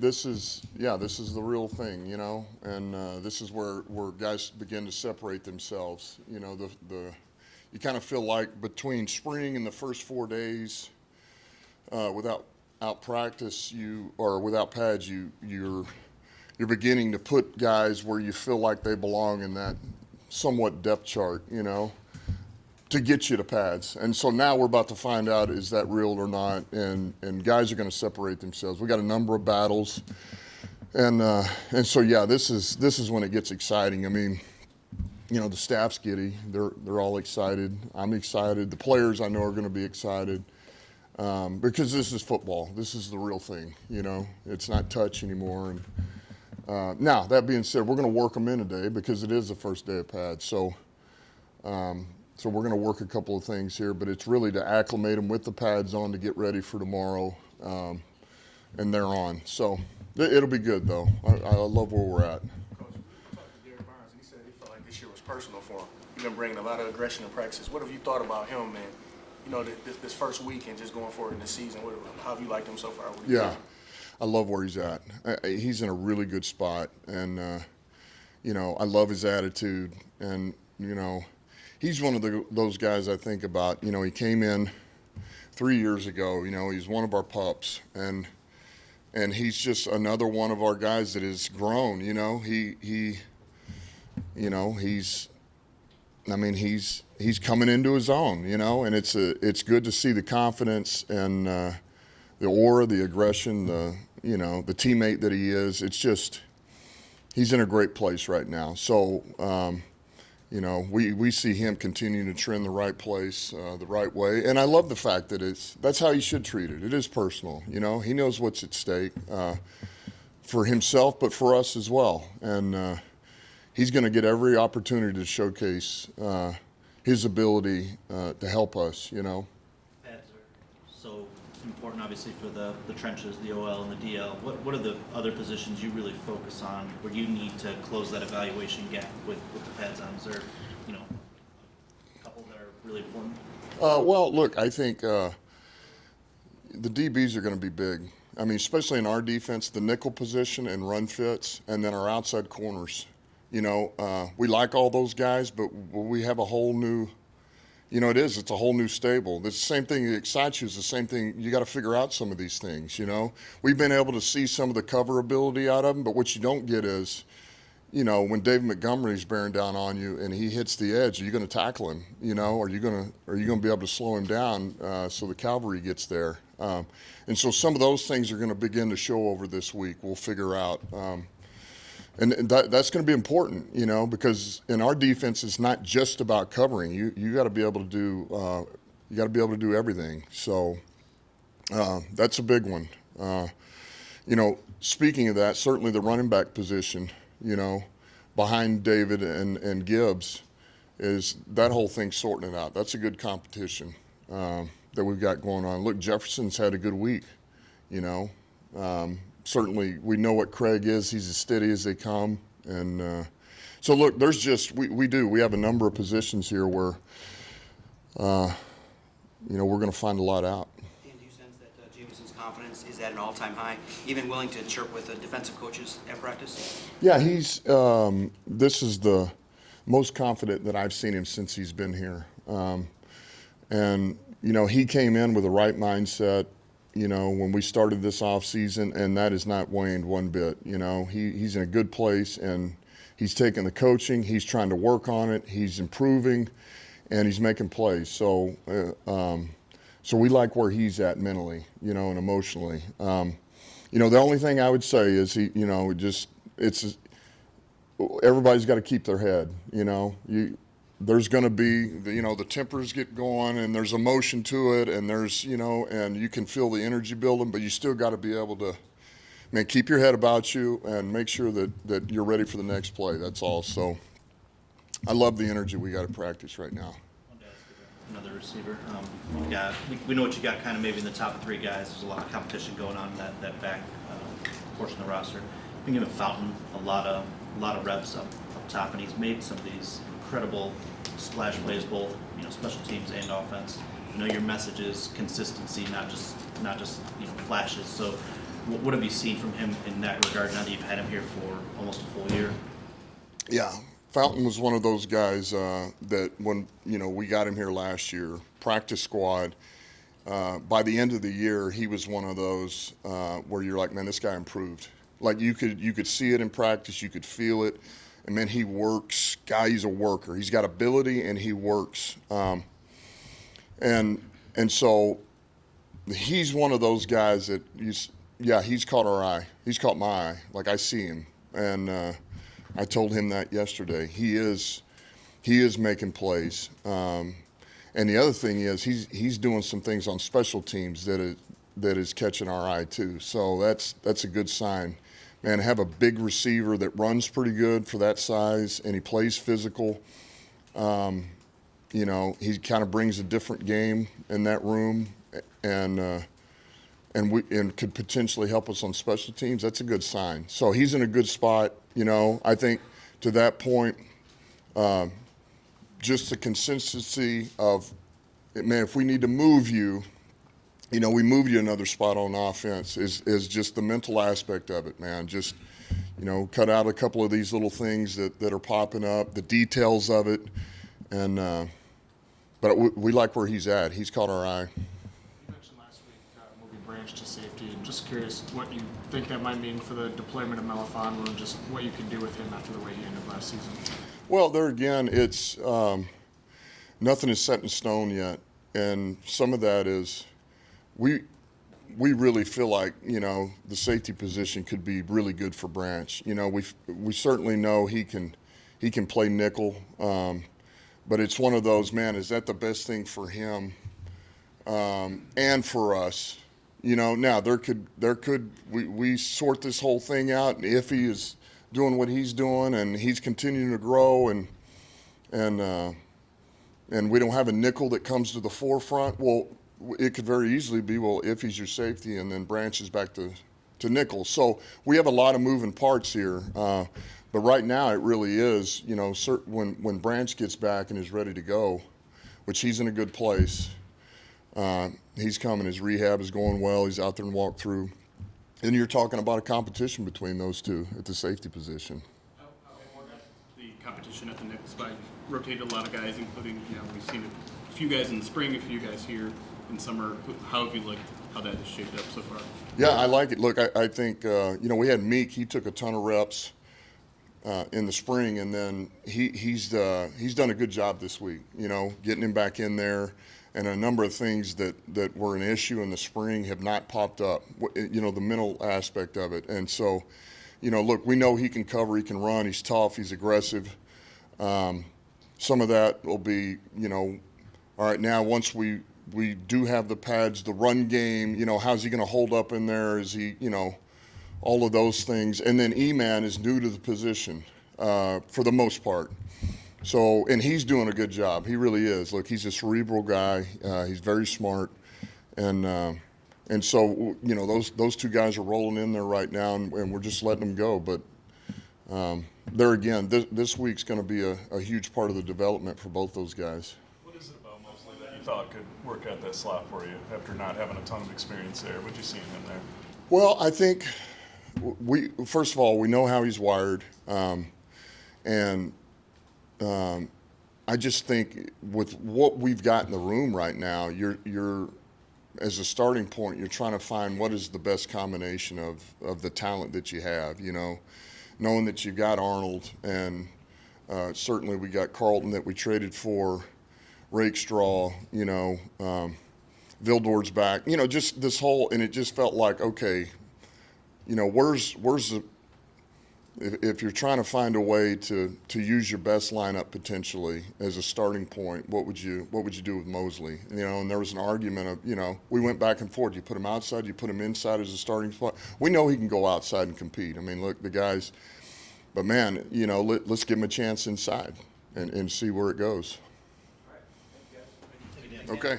this is the real thing, and this is where guys begin to separate themselves. You kind of feel like between spring and the first 4 days, without practice, without pads, you're beginning to put guys where you feel like they belong in that somewhat depth chart, to get you to pads. And so now we're about to find out, is that real or not? And guys are going to separate themselves. We got a number of battles, and so this is when it gets exciting. I mean, the staff's giddy. They're all excited. I'm excited. The players I know are going to be excited, because this is football. This is the real thing. It's not touch anymore. And now that being said, we're going to work them in today because it is the first day of pads. So we're going to work a couple of things here, but it's really to acclimate them with the pads on to get ready for tomorrow, and they're on. So it'll be good, though. I love where we're at. Coach, we talked to Gary Barnes, and he said he felt like this year was personal for him. You've been bringing a lot of aggression in practice. What have you thought about him, and this first week and just going forward in the season? How have you liked him so far? Yeah, I love where he's at. He's in a really good spot, and I love his attitude, and he's one of those guys I think about. He came in 3 years ago. He's one of our pups, and he's just another one of our guys that has grown. He's coming into his own. And it's good to see the confidence and the aura, the aggression, the teammate that he is. It's just he's in a great place right now. So. We see him continuing to trend the right place, the right way. And I love the fact that that's how he should treat it. It is personal. He knows what's at stake for himself, but for us as well. And he's going to get every opportunity to showcase his ability to help us, Pads are so important, obviously, for the trenches, the OL and the DL. What are the other positions you really focus on where you need to close that evaluation gap with the pads on? Is there, a couple that are really important? Well, look, I think the DBs are going to be big. I mean, especially in our defense, the nickel position and run fits, and then our outside corners. We like all those guys, but we have a whole new it's a whole new stable. The same thing that excites you is the same thing. You got to figure out some of these things, We've been able to see some of the cover ability out of them, but what you don't get is, when David Montgomery's bearing down on you and he hits the edge, are you going to tackle him, Are you going to be able to slow him down so the cavalry gets there? And so some of those things are going to begin to show over this week. We'll figure out. And that's going to be important, because in our defense, it's not just about covering. You got to be able to do everything. So that's a big one. Speaking of that, certainly the running back position, behind David and Gibbs, is that whole thing sorting it out. That's a good competition that we've got going on. Look, Jefferson's had a good week, Certainly, we know what Craig is. He's as steady as they come. And so, look, there's just we have a number of positions here where, we're going to find a lot out. Dan, do you sense that Jameson's confidence is at an all-time high, even willing to chirp with the defensive coaches at practice? Yeah, he's this is the most confident that I've seen him since he's been here. And, he came in with the right mindset. When we started this off season, and that has not waned one bit. He's in a good place, and he's taking the coaching. He's trying to work on it. He's improving, and he's making plays. So we like where he's at mentally, and emotionally. The only thing I would say is everybody's got to keep their head. There's going to be, the tempers get going, and there's emotion to it, and there's, and you can feel the energy building, but you still got to be able to, keep your head about you and make sure that you're ready for the next play. That's all. So I love the energy we got at practice right now. Another receiver. We know what you got kind of maybe in the top 3 guys. There's a lot of competition going on in that back portion of the roster. You've been giving Fountain a lot of reps up top, and he's made some of these incredible splash plays, both special teams and offense. Your message is consistency, not just flashes. So What have you seen from him in that regard now that you've had him here for almost a full year? Yeah, Fountain was one of those guys that when we got him here last year, practice squad. By the end of the year, he was one of those where you're like, man, this guy improved. Like you could see it in practice, you could feel it, and man, he works. He's a worker. He's got ability and he works. And so he's one of those guys that he's caught our eye. He's caught my eye. Like I see him, and I told him that yesterday. He is making plays. And the other thing is he's doing some things on special teams that is catching our eye too. So that's a good sign. Man, have a big receiver that runs pretty good for that size, and he plays physical. He kind of brings a different game in that room, and could potentially help us on special teams. That's a good sign. So he's in a good spot. I think to that point, just the consistency of, man, if we need to move you, we move you another spot on offense is just the mental aspect of it, man. Just, cut out a couple of these little things that are popping up, the details of it. And, but we like where he's at. He's caught our eye. You mentioned last week moving Branch to safety. I'm just curious what you think that might mean for the deployment of Melifonwu and just what you can do with him after the way he ended last season. Well, there again, it's nothing is set in stone yet, and some of that is we really feel like the safety position could be really good for Branch. We certainly know he can play nickel, but it's one of those, man, is that the best thing for him and for us? Now we sort this whole thing out, and if he is doing what he's doing and he's continuing to grow and we don't have a nickel that comes to the forefront, well, it could very easily be, well, if he's your safety and then Branch is back to nickel. So we have a lot of moving parts here. But right now it really is, when Branch gets back and is ready to go, which he's in a good place, he's coming, his rehab is going well, he's out there and walked through. And you're talking about a competition between those two at the safety position. The competition at the nickel spot, you've rotated a lot of guys, including, we've seen a few guys in the spring, a few guys here in summer. How have you liked how that has shaped up so far? Yeah, I like it. Look, I think, we had Meek, he took a ton of reps in the spring, and then he's done a good job this week, getting him back in there. And a number of things that were an issue in the spring have not popped up, the mental aspect of it. And so, look, we know he can cover, he can run, he's tough, he's aggressive. Some of that will be, all right, now once we do have the pads, the run game, how's he going to hold up in there? Is he, all of those things. And then E-Man is new to the position for the most part. So, and he's doing a good job. He really is. Look, he's a cerebral guy. He's very smart, and so those two guys are rolling in there right now, and we're just letting them go. But there again, this week's going to be a huge part of the development for both those guys. What is it about Mosley that you thought could work at that slot for you after not having a ton of experience there? What'd you see in him there? Well, I think first of all, we know how he's wired, and I just think with what we've got in the room right now, you're as a starting point, you're trying to find what is the best combination of the talent that you have, knowing that you've got Arnold, and certainly we got Carlton that we traded for, Rakestraw, Vildor's back, just this whole, and it just felt like, okay, where's the, if you're trying to find a way to use your best lineup potentially as a starting point, what would you do with Mosley? And there was an argument of, we went back and forth. You put him outside, you put him inside as a starting spot. We know he can go outside and compete. I mean, look, the guys, but man, let's give him a chance inside and see where it goes. Thank you, Dan. Okay.